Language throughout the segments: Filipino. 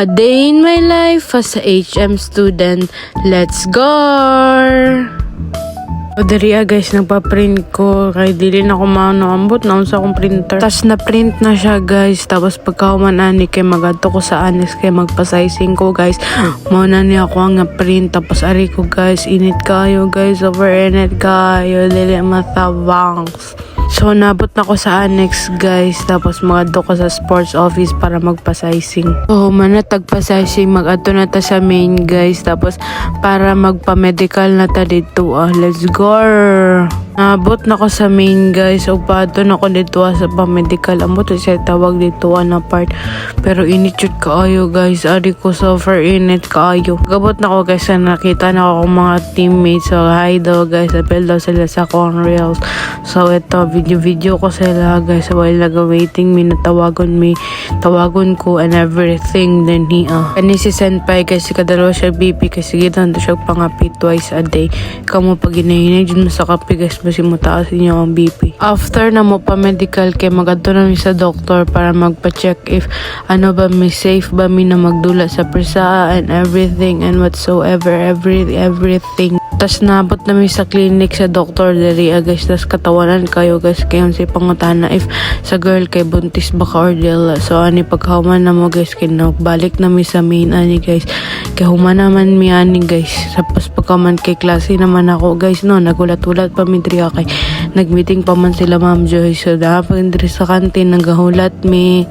A day in my life as a HM student. Let's go! O diri guys, nagpa-print ko kay dili na ako maano-ambot na unsa akong printer. Tas na-print na siya guys. Tapos pagkahuman ani kay magadto ko sa annex kay magpa-sizing ko guys. Mao na ni ako ang print. Tapos ari ko guys, init kayo guys, over init kayo, dili matabangs. So, nabot na ko sa annex, guys. Tapos, mag-adto ko sa sports office para magpa-sizing. So, manatag pa-sizing. Mag-adto na ta sa main, guys. Tapos, para magpa-medical na ta dito. Let's go! Nabot na ko sa main, guys. O, pato na ko dito sa pa-medical. Amot siya tawag dito na part. Pero, init-shoot kaayo, guys. Ari ko super init kaayo. Gabot na ko, guys. Nakita na ako mga teammates. So, hi daw, guys. Apel daw sila sa Conrails. So, ito, video ko sila guys while naga-waiting me tawagon ko and everything. Then kani si Senpai guys, si kadalo siya BP kasi gitan to siya pangapi twice a day. Kamo pag hinahinay dyan sa kape guys basi mo taas niya ang BP. After na mo pa medical kay magadto na mi sa doktor para magpa-check if ano ba may safe ba mi na magdula sa persa and everything and whatsoever everything. Tas nabot na mi sa clinic sa doktor diri guys. Tas katawanan kayo guys kayon si pangutana if sa girl kay buntis ba ka or dila. So ani paghuman na mo guys kay balik na mi sa main ani guys. Kay human naman mi ani guys. Tapos pagkaman kay klase naman ako guys no, nagulat-ulat pa mi diri kay nagmeeting pa man sila Ma'am Joy. So dapat diri sa kantin nagahulat mi.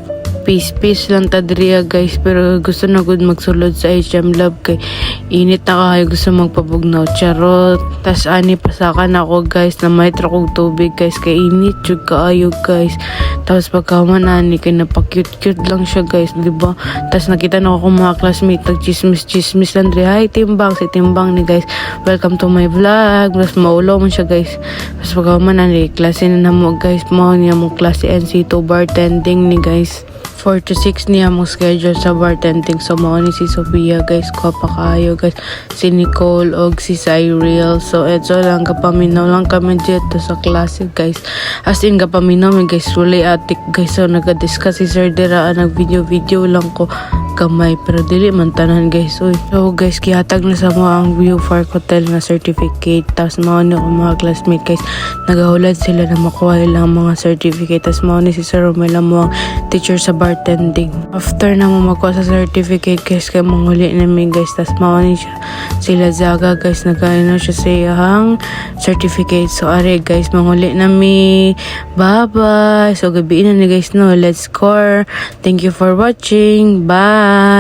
Peace lang ta diri guys, pero gusto na gud magsulod sa HM Love kay init na kayo, gusto magpabugnaw charot. Tas ani pasakan ako guys na may kog tubig guys kay init jud kaayo guys. Tapos pagkaman ani kay napaka-cute lang siya guys, di ba? Tas nakita na ako mga classmate nag-chismis lang diri. Hi Timbang, si Timbang ni guys. Welcome to my vlog. Mas maulo man siya guys. Tapos pagkaman ani klase na mo guys, mao niya mo klase NC2 bartending ni guys. 4 to 6 niya mong schedule sa bartending. So, mao ni si Sophia guys. Ko pa kayo guys. Si Nicole o si Cyril. So, eto lang kapaminaw lang kami dito sa klase guys. As in kapaminaw mi guys. Really atik guys. So, nag-discuss si Sir Dira. Nag-video lang ko kamay. Pero dili man tanan guys. Uy. So, guys, kihatag na sa mga ang View Park Hotel na certificate. Tapos, mao ni ako mga classmate guys. Nagahulad sila na makuha lang mga certificate. Tapos, mao ni si Sir Romela mo ang teacher sa bartending. After na mo magkuha sa certificate guys kay manghuli namin guys. Tas mawani siya sila Zaga guys, nagkaino siya sa iyang certificate. So are guys, manghuli nami. Bye bye. So gabi na ni guys no, let's score. Thank you for watching. Bye.